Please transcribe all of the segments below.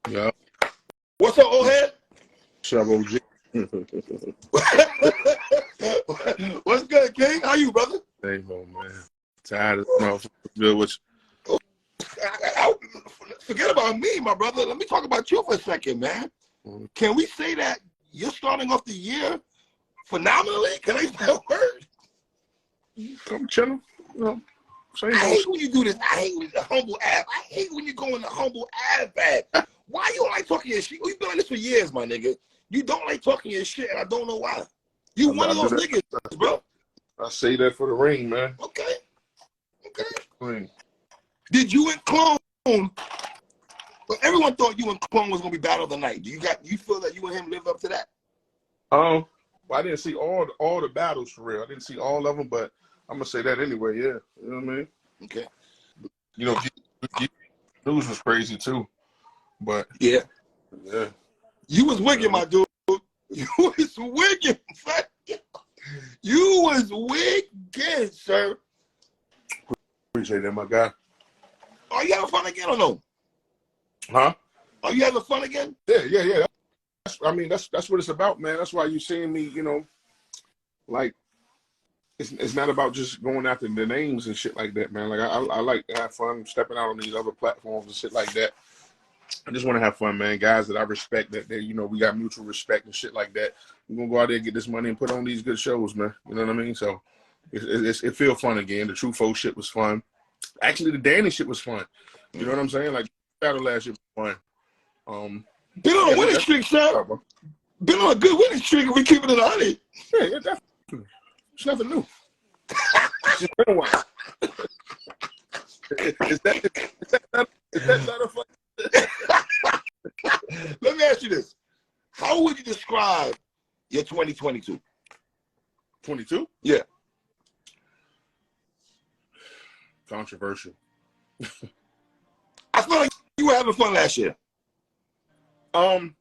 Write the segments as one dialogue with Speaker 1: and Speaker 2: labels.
Speaker 1: Yeah.
Speaker 2: What's up, old head?
Speaker 1: What's up, OG?
Speaker 2: What's good, King? How you, brother?
Speaker 1: Hey, man. Tired of motherfuckers. Good with
Speaker 2: you. Forget about me, my brother. Let me talk about you for a second, man. Can we say that you're starting off the year phenomenally? Can I use that word?
Speaker 1: I'm chilling. You know,
Speaker 2: I hate when you do this. I hate when the humble app. I hate when you go in the humble app bag. Why you don't like talking your shit? We've been like this for years, my nigga. You don't like talking your shit, and I don't know why. You one of those niggas, bro.
Speaker 1: I say that for the ring, man.
Speaker 2: Okay.
Speaker 1: Ring.
Speaker 2: Did you and Clone? But everyone thought you and Clone was gonna be battle of the night. You feel that you and him lived up to that?
Speaker 1: Well, I didn't see all the battles for real. I didn't see all of them, but I'm gonna say that anyway. Yeah, you know what I mean.
Speaker 2: Okay.
Speaker 1: You know, news was crazy too, but
Speaker 2: yeah. You was wicked, my dude. You was wicked. You was wicked, sir.
Speaker 1: Appreciate that, my guy.
Speaker 2: Are you having fun again or no?
Speaker 1: Huh?
Speaker 2: Are you having fun again?
Speaker 1: Yeah. That's what it's about, man. That's why you seeing me, you know, like it's not about just going after the names and shit like that, man. Like I like to have fun stepping out on these other platforms and shit like that. I just want to have fun, man. Guys that I respect, that you know, we got mutual respect and shit like that. We're gonna go out there and get this money and put on these good shows, man. You know what I mean? So it feel fun again. The True Folk shit was fun. Actually, the Danny shit was fun. You know what I'm saying? Like battle last year was fun.
Speaker 2: Been on a winning streak, sir. Been on a good winning streak. We keep it at 100.
Speaker 1: Yeah, definitely. It's nothing new. It's just been a while. Is that not a fun?
Speaker 2: Let me ask you this. How would you describe your 2022?
Speaker 1: 22?
Speaker 2: Yeah.
Speaker 1: Controversial.
Speaker 2: I feel like you were having fun last year. Even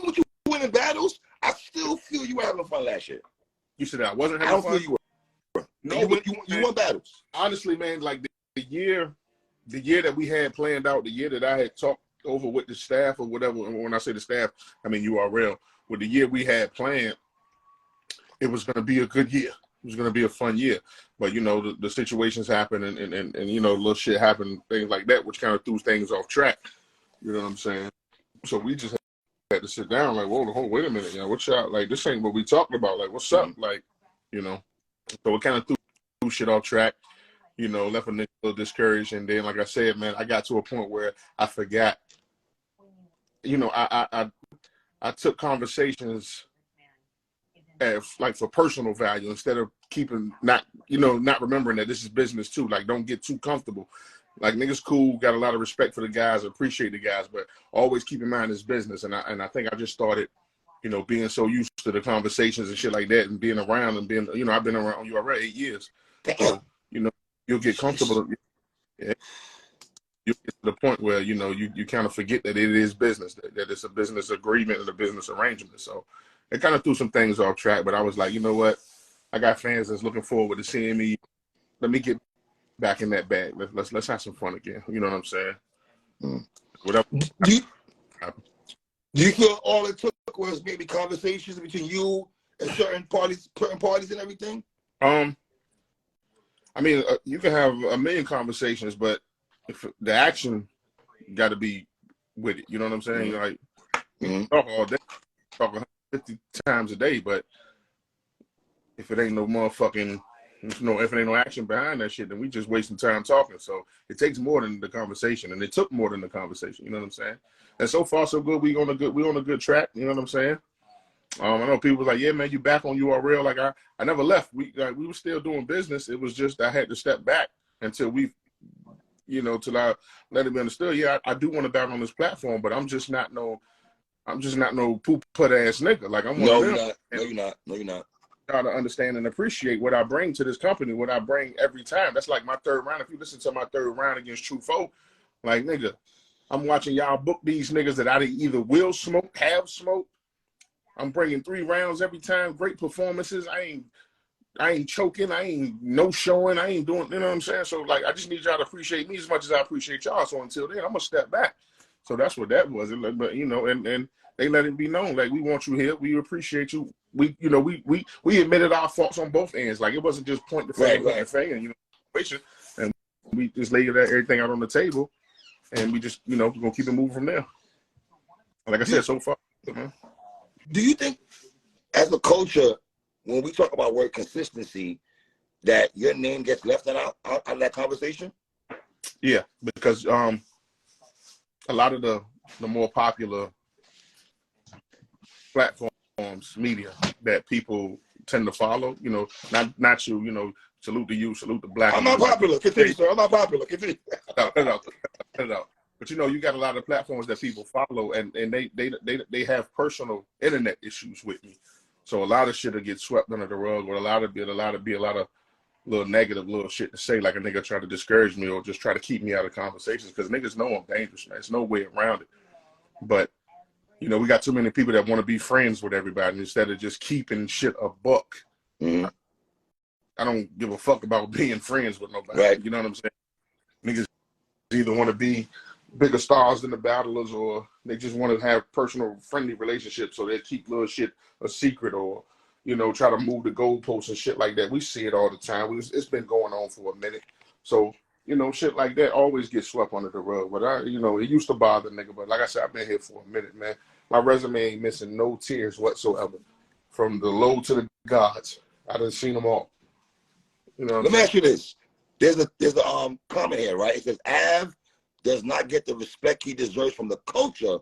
Speaker 2: with you winning battles, I still feel you were having fun last year.
Speaker 1: You said I wasn't having fun?
Speaker 2: I don't feel you were. No, you won battles.
Speaker 1: Honestly, man, like the year that we had planned out, the year that I had talked over with the staff or whatever, and when I say the staff, I mean URL, with the year we had planned, it was going to be a good year. It was going to be a fun year. But, you know, the situations happen and you know, little shit happened, things like that, which kind of threw things off track. You know what I'm saying? So we just had to sit down like, whoa, wait a minute, you know, what's y'all, like, this ain't what we talking about. Like, what's up? Like, you know, so it kind of threw shit off track, you know, left a nigga a little discouraged. And then, like I said, man, I got to a point where I forgot, you know, I took conversations as, like, for personal value instead of not remembering that this is business too. Like, don't get too comfortable. Like, niggas cool, got a lot of respect for the guys, appreciate the guys, but always keep in mind it's business. And I think I just started, you know, being so used to the conversations and shit like that and being around and being, you know, I've been around you already 8 years. So, you know, you'll get comfortable. Yeah. You get to the point where, you know, you kind of forget that it is business, that it's a business agreement and a business arrangement. So it kind of threw some things off track, but I was like, you know what? I got fans that's looking forward to seeing me. Let me get back in that bag. Let's have some fun again. You know what I'm saying? Whatever.
Speaker 2: Do you feel all it took was maybe conversations between you and certain parties and everything?
Speaker 1: I mean, you can have a million conversations, but if the action got to be with it. You know what I'm saying? Like, talk all day, talk 150 times a day, but if it ain't no motherfucking, if it ain't no action behind that shit, then we just wasting time talking. So it takes more than the conversation, and it took more than the conversation. You know what I'm saying? And so far, so good. We on a good track. You know what I'm saying? I know people was like, yeah, man, you back on URL. Like I never left. We were still doing business. It was just I had to step back until we, you know, till I let it be understood. Yeah, I do want to back on this platform, but I'm just not no poop put ass nigga. Like I'm one of them.
Speaker 2: No, you're not.
Speaker 1: Try to understand and appreciate what I bring to this company, what I bring every time. That's like my third round. If you listen to my third round against True Folk, like, nigga, I'm watching y'all book these niggas that I either will smoke, have smoked. I'm bringing 3 rounds every time. Great performances. I ain't choking. I ain't no showing. I ain't doing, you know what I'm saying? So, like, I just need y'all to appreciate me as much as I appreciate y'all. So until then, I'm going to step back So that's what that was. But you know, and they let it be known, like, we want you here, we appreciate you. We, you know, we admitted our faults on both ends. Like, it wasn't just point the finger, you know, and we just laid everything out on the table, and we just, you know, we're gonna keep it moving from there. Like I said, so far, man.
Speaker 2: Do you think, as a culture, when we talk about word consistency, that your name gets left out of that conversation?
Speaker 1: Yeah, because a lot of the more popular platforms, media that people tend to follow, you know, not you, you know, salute to you, salute the black.
Speaker 2: I'm not popular. Continue, sir. I'm not popular. Continue.
Speaker 1: No. But you know, you got a lot of platforms that people follow, and they have personal internet issues with me. So a lot of shit will get swept under the rug, or a lot of little negative little shit to say, like a nigga try to discourage me or just try to keep me out of conversations, because niggas know I'm dangerous, man. There's no way around it. But you know, we got too many people that want to be friends with everybody instead of just keeping shit a buck.
Speaker 2: Mm-hmm.
Speaker 1: I don't give a fuck about being friends with nobody.
Speaker 2: Right.
Speaker 1: You know what I'm saying? Niggas either want to be bigger stars than the battlers, or they just want to have personal, friendly relationships, so they keep little shit a secret, or, you know, try to move the goalposts and shit like that. We see it all the time. It's been going on for a minute. So, you know, shit like that always gets swept under the rug. But you know, it used to bother nigga. But like I said, I've been here for a minute, man. My resume ain't missing no tears whatsoever. From the low to the gods, I done seen them all. You know.
Speaker 2: Let me ask you this: there's a comment here, right? It says Av does not get the respect he deserves from the culture.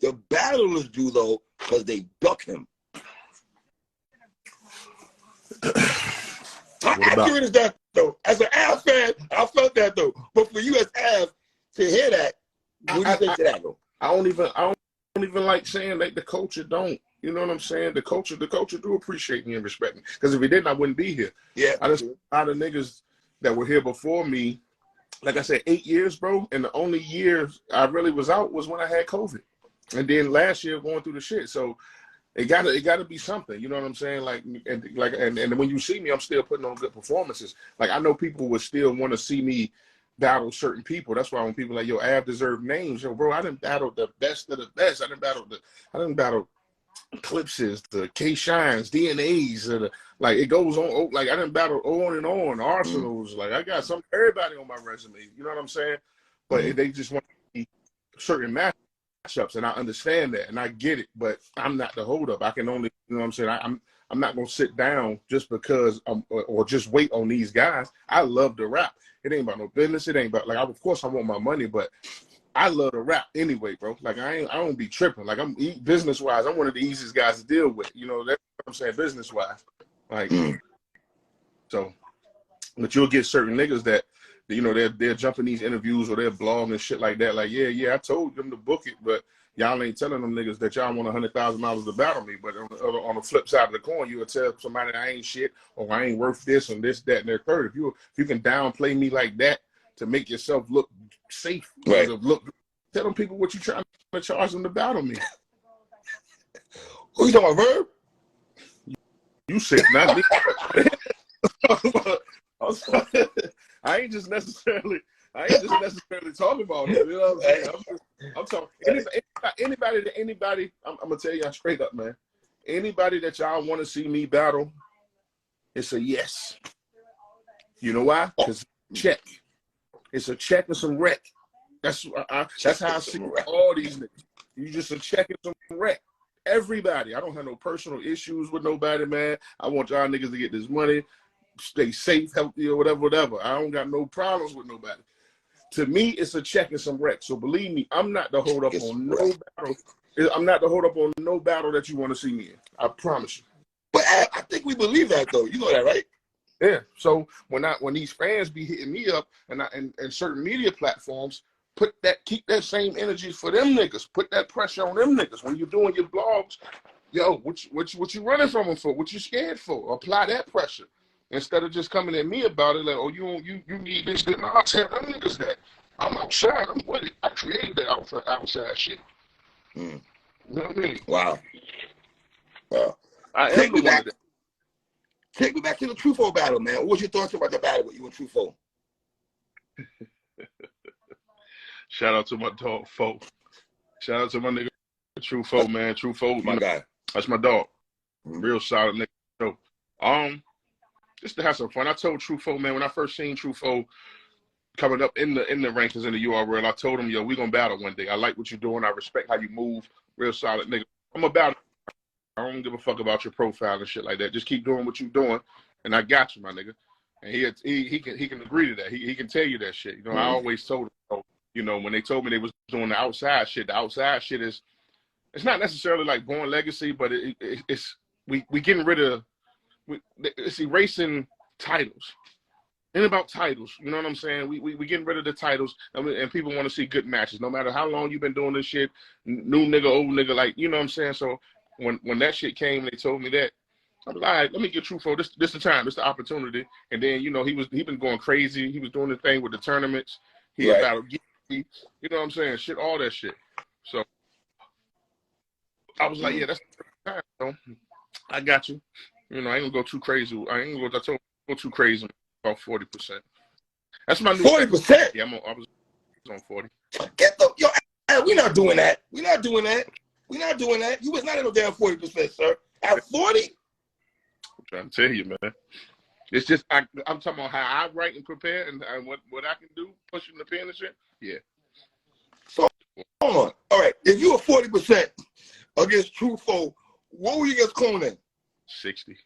Speaker 2: The battlers do, though, because they duck him. How accurate is that, though? As an Av fan, I felt that, though. But for you as Av to hear that, what do you say to that, though?
Speaker 1: I don't even like saying that the culture don't. You know what I'm saying? The culture do appreciate me and respect me. Because if it didn't, I wouldn't be here.
Speaker 2: Yeah.
Speaker 1: I just, a lot of niggas that were here before me, like I said, 8 years, bro. And the only year I really was out was when I had COVID. And then last year going through the shit. So it gotta be something. You know what I'm saying? And when you see me, I'm still putting on good performances. Like, I know people would still want to see me battle certain people. That's why when people are like, yo, Av deserve names. Yo, bro, I didn't battle the best of the best. I didn't battle Eclipses, the K Shines, DNAs, like, it goes on. Like, I didn't battle on and on, Arsenals. Like, I got everybody on my resume. You know what I'm saying? But they just want to see certain matchups, and I understand that, and I get it. But I'm not the holdup. I can only, you know what I'm saying? I'm not gonna sit down just because or just wait on these guys. I love to rap. It ain't about no business. It ain't about, like, of course I want my money, but I love to rap anyway, bro. Like, I don't be tripping. Like, I'm business wise, I'm one of the easiest guys to deal with. You know, that's what I'm saying, business wise. Like, so, but you'll get certain niggas that, you know, they're jumping these interviews or they're blogging and shit like that. Like, yeah, I told them to book it, but y'all ain't telling them niggas that y'all want $100,000 to battle me. But on the flip side of the coin, you'll tell somebody I ain't shit, or I ain't worth this and this, that, and their third. If you can downplay me like that to make yourself look safe,
Speaker 2: right?
Speaker 1: Tell them people what you trying to charge them to battle me.
Speaker 2: Who you talking about, Verb?
Speaker 1: You said not me. I ain't just necessarily talking about it. You know what I'm saying? I'm talking anybody. I'm gonna tell you straight up, man. Anybody that y'all want to see me battle, it's a yes. You know why? Because check. It's a check and some wreck. That's how I see all these niggas. You just a check and some wreck. Everybody. I don't have no personal issues with nobody, man. I want y'all niggas to get this money, stay safe, healthy, or whatever. I don't got no problems with nobody. To me, it's a check and some wreck. So believe me, I'm not the hold up on no battle. I'm not the hold up on no battle that you want to see me in. I promise you.
Speaker 2: But I think we believe that, though. You know that, right?
Speaker 1: Yeah. So when these fans be hitting me up and certain media platforms, keep that same energy for them niggas. Put that pressure on them niggas. When you're doing your blogs, yo, what you running from them for? What you scared for? Apply that pressure. Instead of just coming at me about it, like, oh, you need this, then I'll tell them niggas that. I'm outside, I'm with it. I created that outside shit. You know what I mean?
Speaker 2: Wow.
Speaker 1: I am the one of them.
Speaker 2: Take me back to the Truffaut battle, man. What was your thoughts about the battle with you and Truffaut?
Speaker 1: Shout out to my dog, Fo. Shout out to my nigga True Foe, man. True Foe,
Speaker 2: my guy.
Speaker 1: That's my dog. Real solid nigga. So, just to have some fun. I told True Foe, man, when I first seen True Foe coming up in the rankings in the URL, I told him, yo, we gonna battle one day. I like what you're doing. I respect how you move. Real solid nigga. I'm about it. I don't give a fuck about your profile and shit like that. Just keep doing what you're doing, and I got you, my nigga. And he can agree to that. He can tell you that shit. You know, I always told him, you know, when they told me they was doing the outside shit is, it's not necessarily like Born Legacy, but it's we getting rid of, it's erasing titles. Ain't about titles, you know what I'm saying? We getting rid of the titles, and people want to see good matches, no matter how long you've been doing this shit, new nigga, old nigga, like, you know what I'm saying? So when that shit came, they told me that, I was like, all right, let me get True Foe. This the time, this the opportunity. And then, you know, he been going crazy. He was doing the thing with the tournaments. He about to get, you know what I'm saying? Shit, all that shit. So I was like, yeah, that's the time. So I got you. You know, I ain't gonna go too crazy. I told him go too crazy. About 40%. That's my new
Speaker 2: 40%.
Speaker 1: Yeah, I was on 40.
Speaker 2: Get the we're not doing that. We're not doing that. We're not doing that. You was not at no damn 40%, sir. At 40.
Speaker 1: I'm trying to tell you, man. It's just I'm talking about how I write and prepare and what I can do, pushing the pen and shit. Yeah.
Speaker 2: So hold on. All right. If you were 40% against True Foe, what were you against Clone in?
Speaker 1: 60.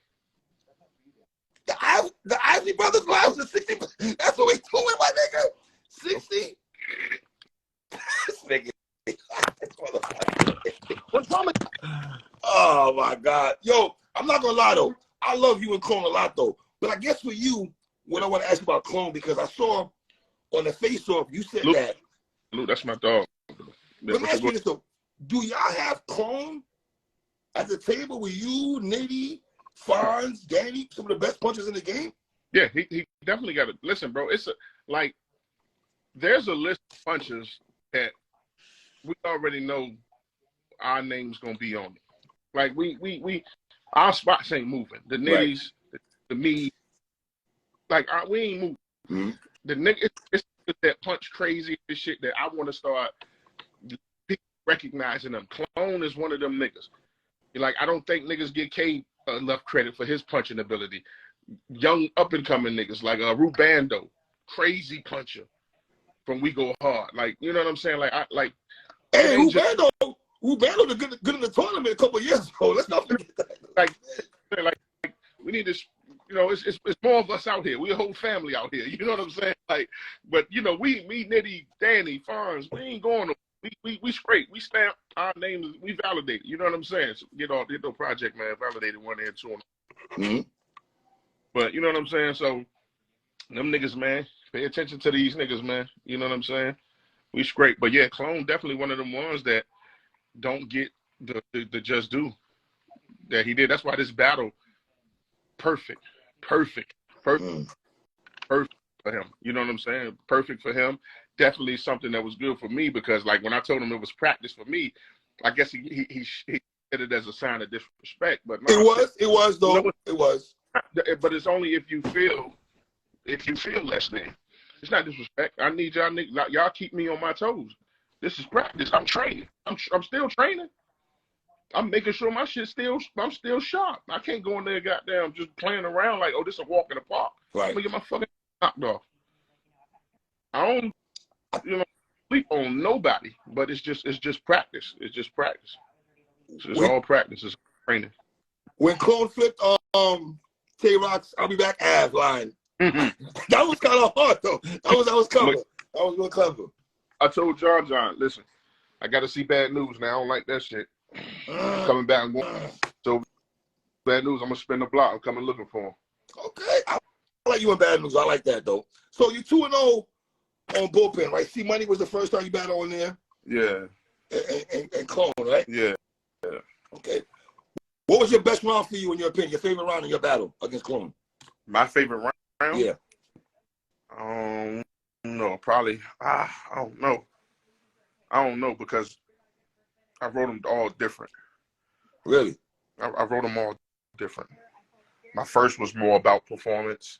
Speaker 2: The Isley Brothers lives at 60%. That's what we doing, my nigga. 60. This nigga. What's wrong with Oh my God. Yo, I'm not gonna lie though. I love you and Clone a lot though. But I guess for you, what I want to ask you about Clone, because I saw on the face-off, you said that.
Speaker 1: Luke, that's my dog.
Speaker 2: Let me ask you this though. Do y'all have Clone at the table with you, Nitty, Fonz, Danny, some of the best punchers in the game?
Speaker 1: Yeah, he definitely got it. Listen, bro, it's there's a list of punchers that we already know our name's gonna be on it. Like we our spots ain't moving. The Nitties, the me, like we ain't moving.
Speaker 2: Mm-hmm.
Speaker 1: The nigga, it's that punch crazy shit that I want to start people recognizing them. Clone is one of them niggas. Like, I don't think niggas get K enough credit for his punching ability. Young up and coming niggas like Rubando, crazy puncher from We Go Hard. Like, you know what I'm saying? Like
Speaker 2: hey, Rubando did good in the tournament a couple of years ago. Let's not forget that.
Speaker 1: Like we need to, you know, it's more of us out here. We a whole family out here. You know what I'm saying? Like, but you know, me, Nitty, Danny, Farns, we ain't going to. We straight. We stamp our names. We validated. You know what I'm saying? So get no project, man. Validated 1 and 2 on.
Speaker 2: Mm-hmm.
Speaker 1: But you know what I'm saying? So them niggas, man, pay attention to these niggas, man. You know what I'm saying? We straight. But yeah, Clone definitely one of them ones that don't get the just due that he did. That's why this battle perfect for him. You know what I'm saying? Perfect for him. Definitely something that was good for me, because like when I told him it was practice for me, I guess he did it as a sign of disrespect. But no,
Speaker 2: it was though. You know, it was.
Speaker 1: But it's only if you feel less than. It's not disrespect. I need y'all keep me on my toes. This is practice. I'm training. I'm still training. I'm making sure my shit I'm still sharp. I can't go in there goddamn just playing around like, oh, this is a walk in the park.
Speaker 2: Right.
Speaker 1: I'm gonna get my fucking knocked off. I don't, you know, sleep on nobody, but it's just practice. It's just practice. It's all practice. It's training.
Speaker 2: When Clone flipped Tay-Rock's I'll Be Back ass line, that was kind of hard though. That was clever. That was real clever.
Speaker 1: I told John, listen, I got to see Bad News now. I don't like that shit. I'm coming back and going. So Bad News, I'm gonna spin the block. I'm coming looking for him. Okay,
Speaker 2: I like you in Bad News. I like that though. So you 2-0 on Bullpen, right? See, Money was the first time you battled on there.
Speaker 1: Yeah.
Speaker 2: And Clone, right?
Speaker 1: Yeah.
Speaker 2: Okay. What was your best round for you in your opinion? Your favorite round in your battle against Clone?
Speaker 1: My favorite round?
Speaker 2: Yeah.
Speaker 1: No, probably. I don't know. I don't know, because I wrote them all different.
Speaker 2: Really?
Speaker 1: I wrote them all different. My first was more about performance.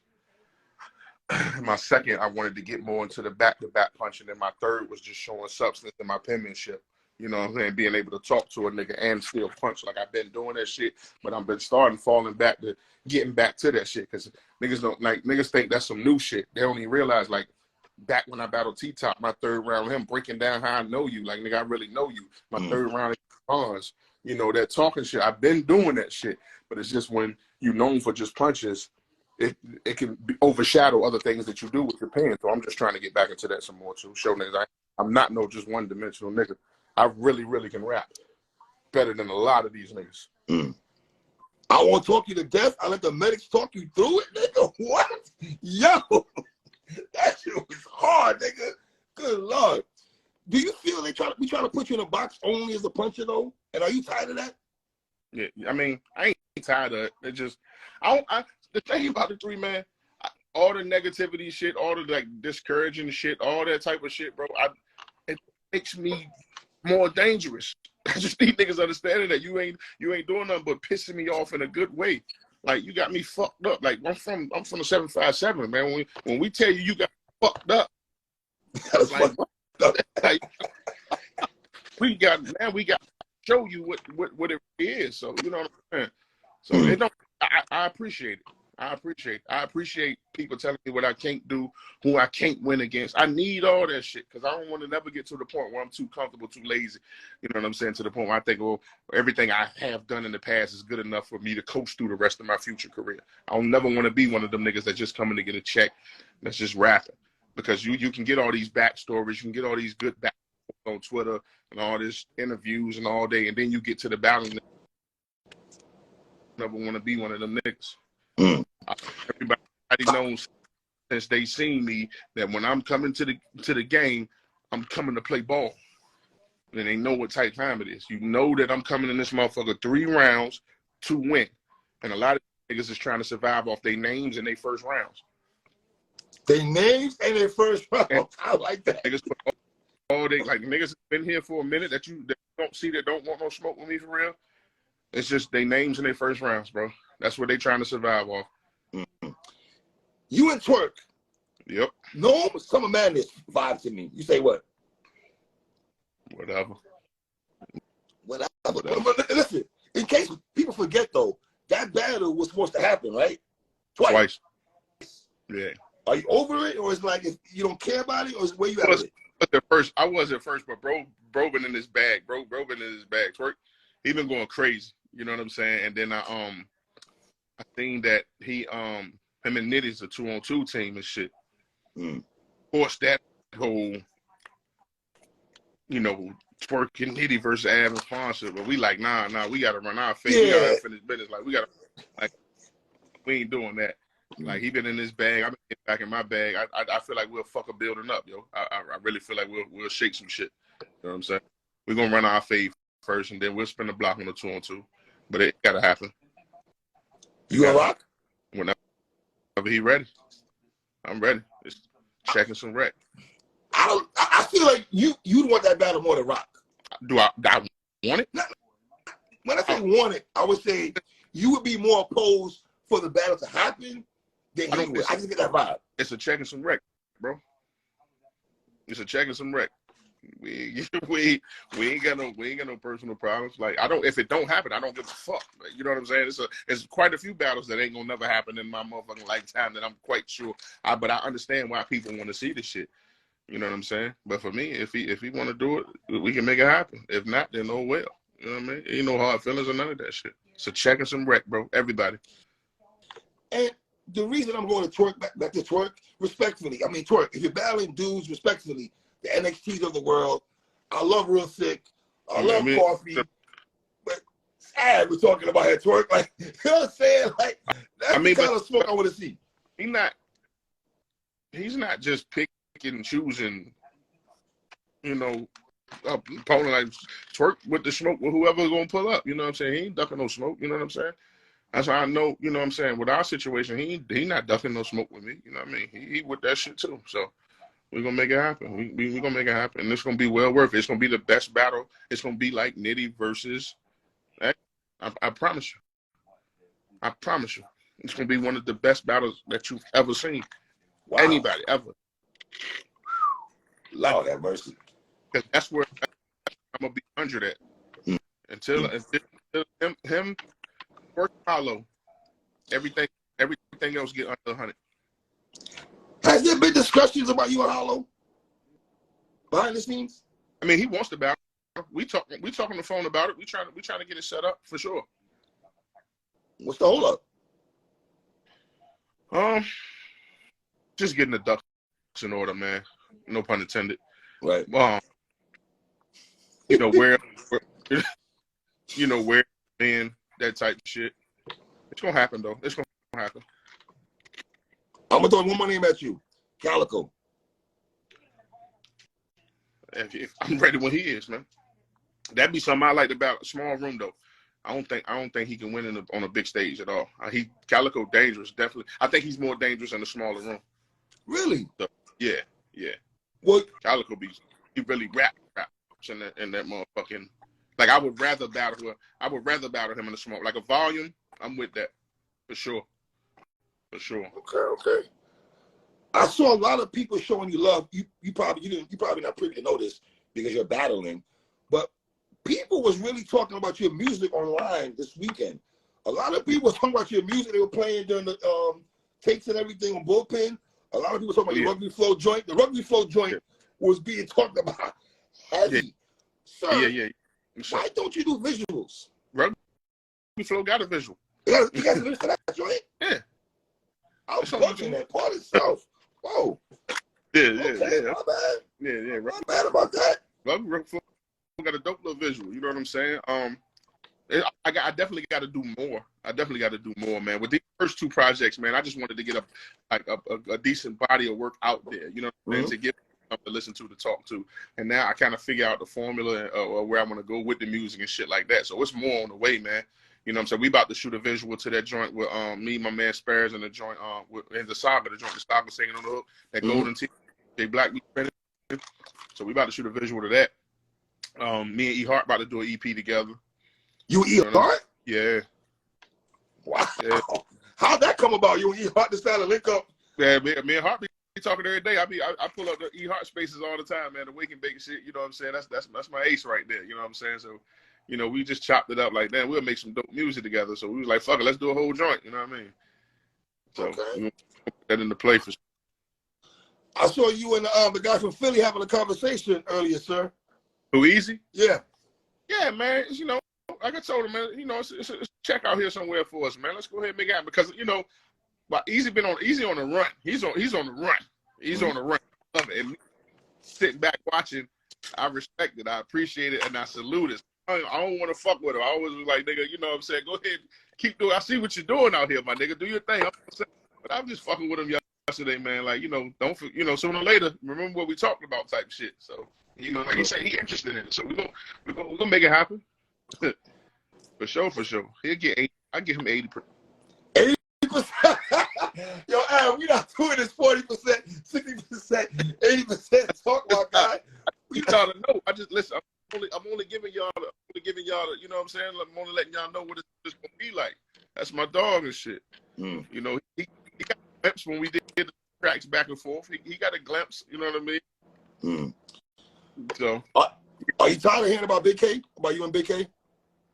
Speaker 1: My second, I wanted to get more into the back-to-back punching. And my third was just showing substance in my penmanship. You know what I'm saying? Being able to talk to a nigga and still punch. Like, I've been doing that shit, but I've been falling back to getting back to that shit. Because niggas think that's some new shit. They don't even realize, like, back when I battled T-Top, my third round, him breaking down how I know you. Like, nigga, I really know you. My third round, bonds. You know, that talking shit. I've been doing that shit. But it's just when you're known for just punches, it can overshadow other things that you do with your pen. So I'm just trying to get back into that some more, too. Show niggas I'm not no just one-dimensional nigga. I really, really can rap better than a lot of these niggas.
Speaker 2: I won't talk you to death. I let the medics talk you through it, nigga. What? Yo, that shit was hard, nigga. Good Lord. Do you feel we trying to put you in a box only as a puncher, though? And are you tired of that?
Speaker 1: Yeah, I mean, I ain't tired of it. It just, the thing about the 3-man, all the negativity shit, all the, like, discouraging shit, all that type of shit, bro, it makes me more dangerous. I just need niggas understanding that you ain't doing nothing but pissing me off in a good way. Like, you got me fucked up. Like, I'm from the 757, man. When we tell you got fucked up, like, we got to show you what it is. So, you know what I'm saying? So it don't. I appreciate it. I appreciate people telling me what I can't do, who I can't win against. I need all that shit because I don't want to never get to the point where I'm too comfortable, too lazy. You know what I'm saying? To the point where I think, well, everything I have done in the past is good enough for me to coast through the rest of my future career. I don't never want to be one of them niggas that's just coming to get a check that's just rapping. Because you can get all these backstories, you can get all these good back on Twitter and all this interviews and all day, and then you get to the battle and never want to be one of them niggas. Everybody knows since they seen me that when I'm coming to the game, I'm coming to play ball. And they know what type time it is. You know that I'm coming in this motherfucker 3 rounds to win. And a lot of niggas is trying to survive off their names in their first rounds.
Speaker 2: Their names and their first round. I like that.
Speaker 1: Niggas put all day, like, niggas have been here for a minute that you don't see, that don't want no smoke with me for real. It's just their names in their first rounds, bro. That's what they trying to survive off.
Speaker 2: You and Twork.
Speaker 1: Yep.
Speaker 2: No Summer Madness vibe to me. You say what?
Speaker 1: Whatever.
Speaker 2: But listen, in case people forget though, that battle was supposed to happen, right? Twice.
Speaker 1: Yeah.
Speaker 2: Are you over it, or is it like if you don't care about it, or is where you at with it?
Speaker 1: I was at first, but bro been in his bag. Bro been in his bag. Twork, he been going crazy. You know what I'm saying? And then I seen that he him and Nitty's a 2-on-2 team and shit. Of course, that whole, you know, Twork and Nitty versus Av and Fonsa, but we like, nah, we gotta run our face. We gotta finish business. Like, we ain't doing that. Like, he been in his bag. I'm back in my bag. I feel like we'll fuck a building up, yo. I really feel like we'll shake some shit. You know what I'm saying? We're gonna run our fade first, and then we'll spin the block on the 2-on-2. But it gotta happen.
Speaker 2: You gonna rock?
Speaker 1: Whenever he ready, I'm ready. Just checking some rec.
Speaker 2: I feel like you'd want that battle more than Rock.
Speaker 1: Do I want it?
Speaker 2: When I say want it, I would say you would be more opposed for the battle to happen than he would. I just get that vibe.
Speaker 1: It's a check and some rec, bro. It's a check and some rec. We ain't got no personal problems. Like, if it don't happen, I don't give a fuck. Like, you know what I'm saying? It's quite a few battles that ain't gonna never happen in my motherfucking lifetime that I'm quite sure. But I understand why people want to see this shit. You know what I'm saying? But for me, if he want to do it, we can make it happen. If not, then oh well. You know what I mean? Ain't no hard feelings or none of that shit. So check and some rec, bro. Everybody. And
Speaker 2: the reason I'm going to Twork, back to Twork, respectfully. I mean, Twork, if you're battling dudes respectfully, the NXTs of the world, I love Real Sick, I love Coffee, but sad we're talking about here, Twork. Like, you know what I'm saying? Like, that's the kind of smoke I want to see.
Speaker 1: He's not just picking and choosing, you know, opponent like Twork with the smoke with whoever's gonna pull up. You know what I'm saying? He ain't ducking no smoke. You know what I'm saying? That's how I know. You know what I'm saying? With our situation, he not ducking no smoke with me. You know what I mean? He with that shit too. So we're gonna make it happen. We gonna make it happen. And it's gonna be well worth it. It's gonna be the best battle. It's gonna be like Nitty versus. I promise you. I promise you. It's gonna be one of the best battles that you've ever seen. Wow. Anybody ever.
Speaker 2: Lord have mercy.
Speaker 1: Because that's where I'm gonna be 100 at. Until him work hollow, everything else get under 100.
Speaker 2: Has there been discussions about you and Hollow behind the scenes?
Speaker 1: I mean, he wants to battle. We talk on the phone about it. We trying to get it set up for sure.
Speaker 2: What's the hold up?
Speaker 1: Just getting the ducks in order, man. No pun intended.
Speaker 2: Right.
Speaker 1: You know where man, that type of shit. It's gonna happen though. It's gonna happen.
Speaker 2: I'm gonna throw one more name at you, Calico.
Speaker 1: If I'm ready when he is, man. That'd be something I like to battle. Small room though. I don't think he can win on a big stage at all. Calico dangerous, definitely. I think he's more dangerous in a smaller room.
Speaker 2: Really?
Speaker 1: So, yeah.
Speaker 2: What?
Speaker 1: Calico he really raps in that motherfucking. Like I would rather battle him in a small, like a volume. I'm with that for sure.
Speaker 2: Okay. I saw a lot of people showing you love. You probably not privy to know this because you're battling, but people was really talking about your music online this weekend. A lot of people were talking about your music. They were playing during the takes and everything on Bullpen. A lot of people talking about your Rugby Flow joint. The Rugby Flow joint was being talked about heavy. Sir,
Speaker 1: Yeah.
Speaker 2: why don't you do visuals?
Speaker 1: Rugby Flow got a visual.
Speaker 2: You got to listen to that joint?
Speaker 1: Yeah.
Speaker 2: I was watching that part itself. Whoa.
Speaker 1: Yeah.
Speaker 2: My bad.
Speaker 1: Yeah.
Speaker 2: My bad about that.
Speaker 1: Rugby Flow got a dope little visual. You know what I'm saying? I definitely got to do more. Man. With these first two projects, man, I just wanted to get a decent body of work out there. You know what I'm saying? To get something to listen to talk to. And now I kind of figure out the formula or where I'm going to go with the music and shit like that. So it's more on the way, man. You know what I'm saying? We about to shoot a visual to that joint with me, my man Spares, and the joint in the saga singing on the hook. That Golden T, J Black. So we about to shoot a visual to that. Me and E Hart about to do an EP together.
Speaker 2: You E Hart?
Speaker 1: Yeah.
Speaker 2: Wow.
Speaker 1: Yeah.
Speaker 2: How'd that come about? You and E Hart decided to link up?
Speaker 1: Yeah, me and Hart be talking every day. I pull up the E Hart spaces all the time, man. The wake and bake shit. You know what I'm saying? That's my ace right there. You know what I'm saying? So, you know, we just chopped it up like that. We'll make some dope music together. So we was like, fuck it, let's do a whole joint. You know what I mean? So we put that into play for sure.
Speaker 2: I saw you and the guy from Philly having a conversation earlier, sir.
Speaker 1: Who, Eazy?
Speaker 2: Yeah.
Speaker 1: Yeah, man. You know, like I told him, man, you know, it's a check out here somewhere for us, man. Let's go ahead and make it happen. Because, you know, but Eazy on the run. He's on the run. He's on the run. I love it. And sitting back watching, I respect it. I appreciate it. And I salute it. I don't want to fuck with him. I always was like, nigga, you know what I'm saying? Go ahead, keep doing. I see what you're doing out here, my nigga. Do your thing. But I'm just fucking with him yesterday, man. Like, you know, sooner or later, remember what we talked about type shit. So, you know, like he said, he interested in it. So we're gonna make it happen. For sure. He'll get 80. I give him 80%.
Speaker 2: 80%. Yo, Al, we not doing this 40%, 60%, 80% talk, my guy.
Speaker 1: You gotta know. I just listen. I'm only giving y'all the, you know what I'm saying? I'm only letting y'all know what it's gonna be like. That's my dog and shit. You know, he got a glimpse when we did the tracks back and forth. He got a glimpse, you know what I mean? So
Speaker 2: are you tired of hearing about Big K? About you and Big K?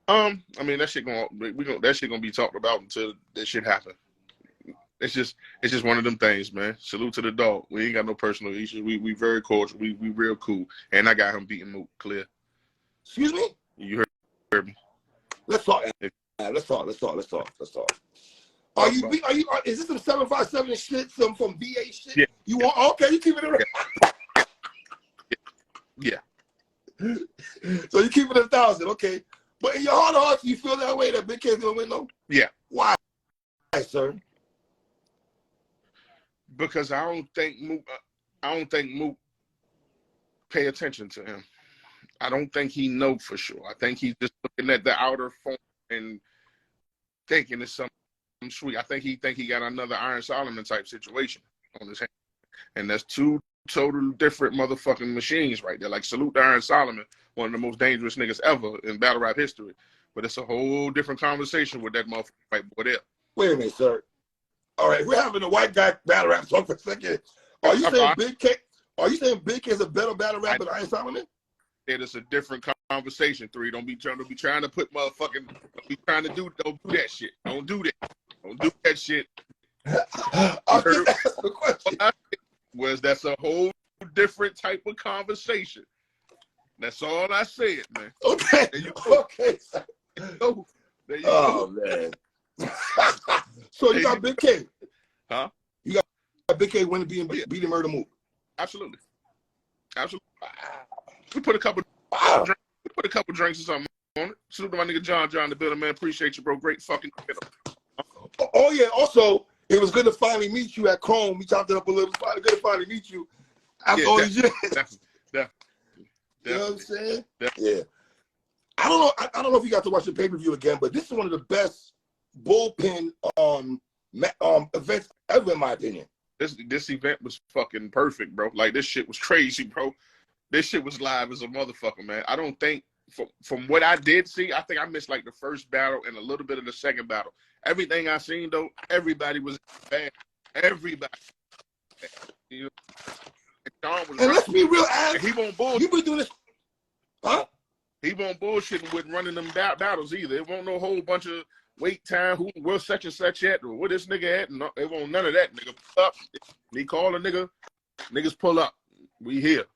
Speaker 1: I mean that shit gonna be talked about until that shit happen. It's just one of them things, man. Salute to the dog. We ain't got no personal issues. We very cordial. We real cool. And I got him beating Mook clear.
Speaker 2: Excuse me?
Speaker 1: You heard me.
Speaker 2: Let's talk. Let's talk. Is this some 757 shit? Some from VA shit?
Speaker 1: Yeah.
Speaker 2: You want? Okay, you keeping it around.
Speaker 1: Yeah.
Speaker 2: So you keep it 1,000, okay? But in your heart of hearts, you feel that way that Big K's gonna win, though?
Speaker 1: Yeah.
Speaker 2: Why, sir?
Speaker 1: Because I don't think Mook pay attention to him. I don't think he know for sure. I think he's just looking at the outer form and thinking it's something sweet. I think he got another Iron Solomon type situation on his hand. And that's two total different motherfucking machines right there. Like, salute to Iron Solomon, one of the most dangerous niggas ever in battle rap history. But it's a whole different conversation with that motherfucker right boy there.
Speaker 2: Wait a minute, sir. All right, we're having a white guy battle rap talk for a second. Are you saying Big K? Are you saying Big K is a better battle rapper than Iron Solomon?
Speaker 1: said it's a different conversation. Three, don't be trying to put motherfucking, don't be trying to don't do that shit. Don't do that. Don't do that shit.
Speaker 2: I'll just ask the question.
Speaker 1: That's a whole different type of conversation. That's all I said, man.
Speaker 2: Okay. Okay.
Speaker 1: There you go.
Speaker 2: Man. So you got Big K.
Speaker 1: Huh?
Speaker 2: You got Big K winning beating murder move.
Speaker 1: Absolutely. We put a couple drinks or something on it. Salute to my nigga John in the building, man. Appreciate you, bro. Great fucking.
Speaker 2: Oh yeah. Also, it was good to finally meet you at Chrome. We chopped it up a little. Good to finally meet you after all these years.
Speaker 1: Definitely.
Speaker 2: You know what I'm saying?
Speaker 1: Definitely.
Speaker 2: Yeah. I don't know if you got to watch the pay-per-view again, but this is one of the best bullpen events ever, in my opinion.
Speaker 1: This event was fucking perfect, bro. Like, this shit was crazy, bro. This shit was live as a motherfucker, man. I don't think, from what I did see, I think I missed like the first battle and a little bit of the second battle. Everything I seen, though, everybody was bad. Everybody. You know? And
Speaker 2: let's be real, Al.
Speaker 1: He won't bullshit.
Speaker 2: You been doing this, huh?
Speaker 1: He won't bullshit with running them battles either. It won't no whole bunch of wait time, where such and such at, or where this nigga at. No, it won't none of that. Nigga pull up. He call a nigga. Niggas pull up. We here.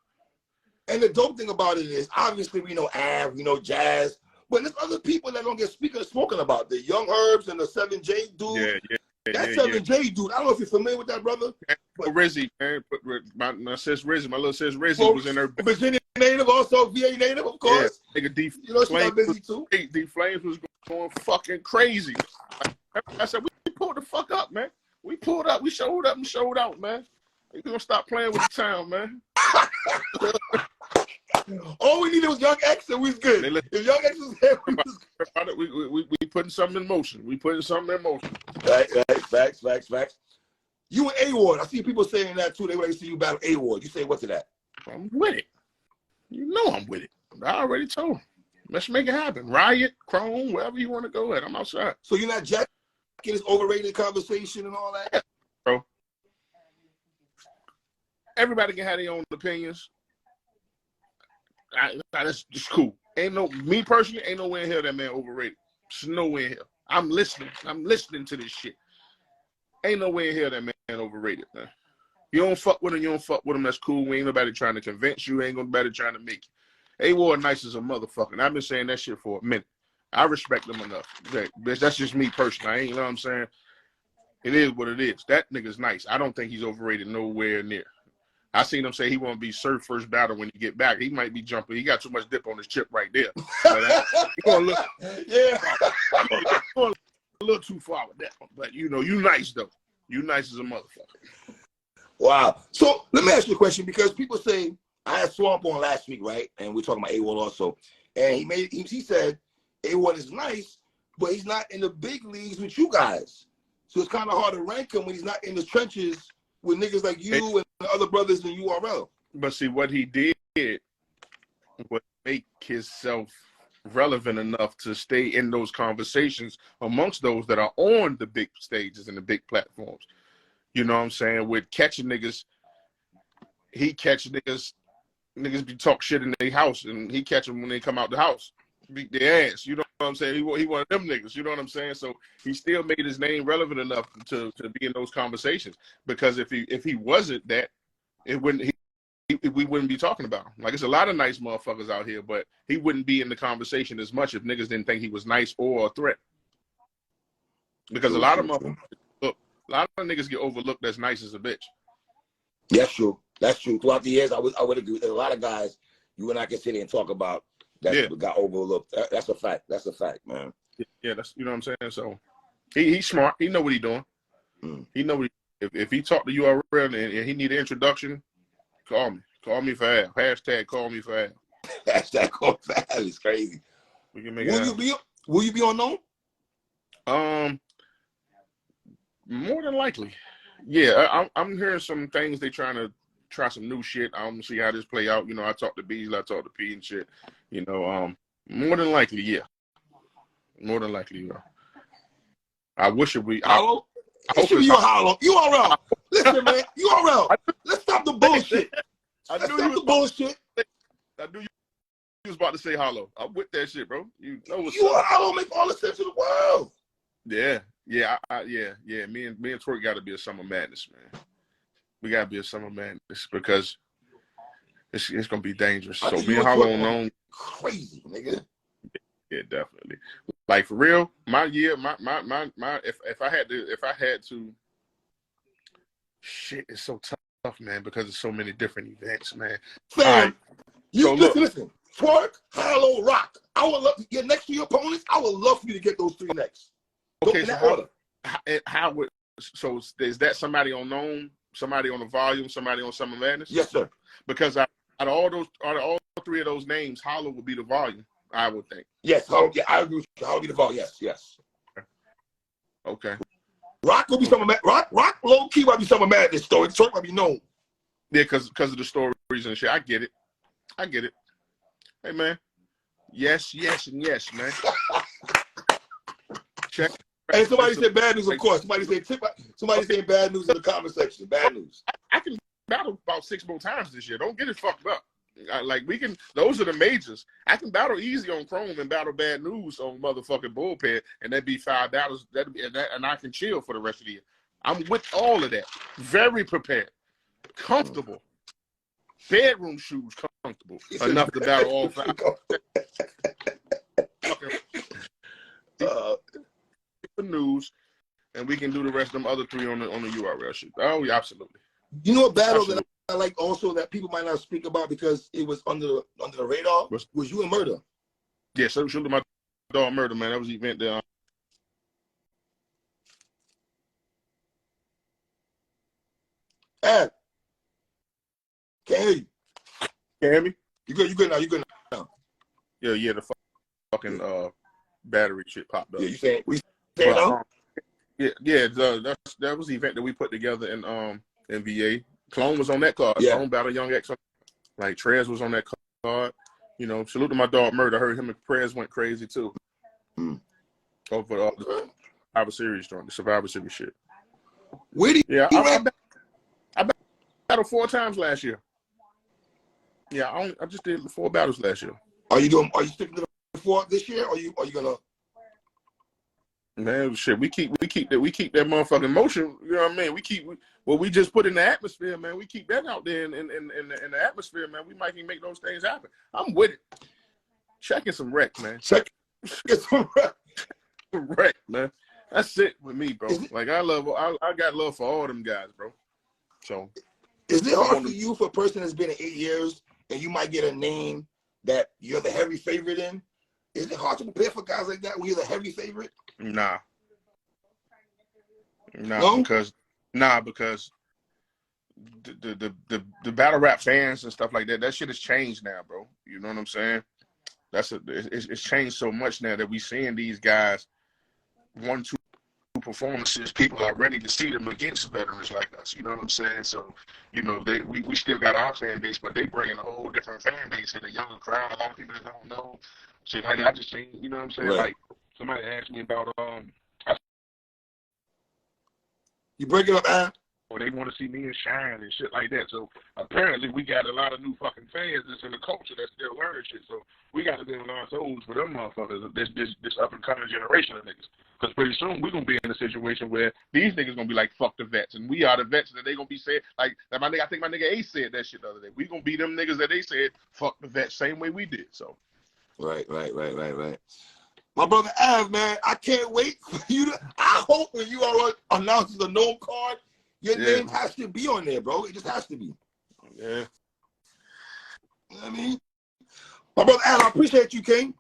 Speaker 2: And the dope thing about it is, obviously, we know Av, we know Jazz, but there's other people that don't get spoken about. The Young Herbs and the 7J dude.
Speaker 1: Yeah.
Speaker 2: That 7J dude, I don't know if you're familiar with that, brother.
Speaker 1: Jerzey, man. My sis Jerzey, my little sis Jerzey was in her.
Speaker 2: Virginia native, also VA native, of course.
Speaker 1: Yeah, nigga,
Speaker 2: you know, she got busy too.
Speaker 1: D Flames was going fucking crazy. I said, we pulled the fuck up, man. We pulled up. We showed up and showed out, man. You gonna stop playing with the town, man.
Speaker 2: All we needed was Young X and we was good. If Young X was here, we was good.
Speaker 1: We putting something in motion. We putting something in motion.
Speaker 2: Right. Facts. You and A-Ward, I see people saying that too. They want to see you battle A-Ward. You say what to that?
Speaker 1: I'm with it. You know I'm with it. I already told him. Let's make it happen. Riot, Chrome, wherever you want to go at. I'm outside.
Speaker 2: So you're not jacking this overrated conversation and all that?
Speaker 1: Bro. Everybody can have their own opinions. That's just cool. Me personally, ain't nowhere in here that man overrated. There's nowhere in here. I'm listening to this shit. Ain't nowhere in here that man overrated, man. You don't fuck with him, that's cool. We ain't nobody trying to convince you. Ain't nobody trying to make you. A-Ward nice as a motherfucker. And I've been saying that shit for a minute. I respect him enough. That's just me personally. You know what I'm saying? It is what it is. That nigga's nice. I don't think he's overrated nowhere near. I seen him say he won't be Surf first battle when he get back. He might be jumping. He got too much dip on his chip right there. But he going a little too far with that one. But you nice though. You nice as a motherfucker.
Speaker 2: Wow. So let me ask you a question, because people say, I had Swamp on last week, right? And we're talking about A-Ward also. And he said A-Ward is nice, but he's not in the big leagues with you guys. So it's kind of hard to rank him when he's not in the trenches with niggas like you and the other brothers in URL.
Speaker 1: But see, what he did was make himself relevant enough to stay in those conversations amongst those that are on the big stages and the big platforms. You know what I'm saying? With catching niggas, he catch niggas be talk shit in their house, and he catch them when they come out the house, beat their ass. You know what I'm saying? He one of them niggas. You know what I'm saying? So he still made his name relevant enough to be in those conversations. Because if he wasn't that, we wouldn't be talking about him. Like, it's a lot of nice motherfuckers out here, but he wouldn't be in the conversation as much if niggas didn't think he was nice or a threat. Because a lot of niggas get overlooked as nice as a bitch.
Speaker 2: That's true. That's true. Throughout the years, I would agree. There's a lot of guys you and I can sit here and talk about that got overlooked. That's a fact. That's a fact, man.
Speaker 1: Yeah, that's, you know what I'm saying? So he's smart. He know what he's doing. He know if he talk to URL and he need an introduction, call me. Call me for Al. Hashtag call me for Al.
Speaker 2: Hashtag call me for Al is crazy.
Speaker 1: We can make
Speaker 2: Will you be unknown?
Speaker 1: More than likely. Yeah, I'm hearing some things. They trying to try some new shit. I'm gonna see how this play out. You know, I talk to Bees, I talk to P and shit. You know, more than likely, yeah. More than likely, you know. I wish it would. I hope
Speaker 2: you hollow. URL. Listen, man. URL. Let's stop the bullshit. Let's stop the bullshit.
Speaker 1: I knew was about to say hollow. I'm with that shit, bro. You know what's
Speaker 2: You
Speaker 1: up.
Speaker 2: hollow make all the sense in the world.
Speaker 1: Yeah. Yeah. Me and Twork got to be a Summer Madness, man. We got to be a Summer Madness because it's gonna be dangerous. So me and Hollow known
Speaker 2: crazy, nigga.
Speaker 1: Yeah, definitely. Like for real, my year, my if I had to, shit, it's so tough, man, because there's so many different events, man.
Speaker 2: Fam,
Speaker 1: right.
Speaker 2: You listen. Twork, Hollow, Rock. I would love to get next to your opponents. I would love for you to get those 3 next.
Speaker 1: Okay, so so is that somebody on Gnome, somebody on the Volume, somebody on Summer Madness?
Speaker 2: Yes, sir.
Speaker 1: Because out of all 3 of those names, Hollow would be the Volume, I would think.
Speaker 2: Yes, yeah, I agree with you. Hollow would be the Volume. Yes.
Speaker 1: Okay.
Speaker 2: Rock will be Summer Madness. Rock low key might be Summer Madness story. Twork might be known.
Speaker 1: Yeah, because of the stories and shit. I get it. Hey, man. Yes, and yes, man. Check.
Speaker 2: And somebody said bad news, of course. Somebody said bad news in the comment section. Bad news.
Speaker 1: I can battle about 6 more times this year. Don't get it fucked up. Those are the majors. I can battle Eazy on Chrome and battle Bad News on motherfucking Bullpen, and that'd be $5. And I can chill for the rest of the year. I'm with all of that. Very prepared. Comfortable. Bedroom shoes comfortable. Enough to battle all 5. The news, and we can do the rest of them other 3 on the URL shit. Oh, yeah, absolutely.
Speaker 2: You know a battle that I like also that people might not speak about because it was under the radar was you and Murder.
Speaker 1: Yeah, so shoot my dog Murder, man. That was the event there.
Speaker 2: Can't hear you.
Speaker 1: Can you hear me?
Speaker 2: You good now.
Speaker 1: Yeah, the fucking battery shit popped up.
Speaker 2: Yeah, you saying no?
Speaker 1: That was the event that we put together in VA. Clone was on that card.
Speaker 2: Yeah.
Speaker 1: Clone Battle Young X. Like Trez was on that card. You know, salute to my dog Murder. I heard him and Prez went crazy too. Over the Survivor Series joint, the Survivor Series shit.
Speaker 2: Where do you
Speaker 1: I battled 4 times last year. Yeah, I just did 4 battles last year.
Speaker 2: Are you sticking to the 4 this year, or are you gonna?
Speaker 1: Man, shit, we keep that motherfucking motion. You know what I mean? We just put in the atmosphere, man. We keep that out there in the atmosphere, man. We might can make those things happen. I'm with it. Checking some wreck, man.
Speaker 2: Get some
Speaker 1: wreck, man. That's it with me, bro. Like I got love for all them guys, bro. So,
Speaker 2: is it hard for you for a person that's been in 8 years and you might get a name that you're the heavy favorite in? Is it hard to prepare for guys like that when you're the heavy favorite?
Speaker 1: Nah.
Speaker 2: No?
Speaker 1: Because the battle rap fans and stuff like that shit has changed now, bro. You know what I'm saying? It's changed so much now that we seeing these guys 1, 2 performances. People are ready to see them against veterans like us. You know what I'm saying? So, you know, we still got our fan base, but they bringing a whole different fan base and a younger crowd. A lot of people that don't know. Shit, like I just seen, you know what I'm saying?
Speaker 2: Right.
Speaker 1: Like somebody asked me about
Speaker 2: You break it up, Al?
Speaker 1: or they want to see me and Shine and shit like that. So apparently we got a lot of new fucking fans that's in the culture that's still learning shit. So we got to be on our toes for them motherfuckers, this up and coming generation of niggas. Because pretty soon we're gonna be in a situation where these niggas gonna be like, fuck the vets, and we are the vets that they gonna be saying like my nigga. I think my nigga Ace said that shit the other day. We gonna be them niggas that they said fuck the vets same way we did. So
Speaker 2: right. My brother Av, man, I can't wait for you to. I hope when you are announcing the Gnome card, your name has to be on there, bro. It just has to be.
Speaker 1: Yeah.
Speaker 2: You know what I mean? My brother Av, I appreciate you, King.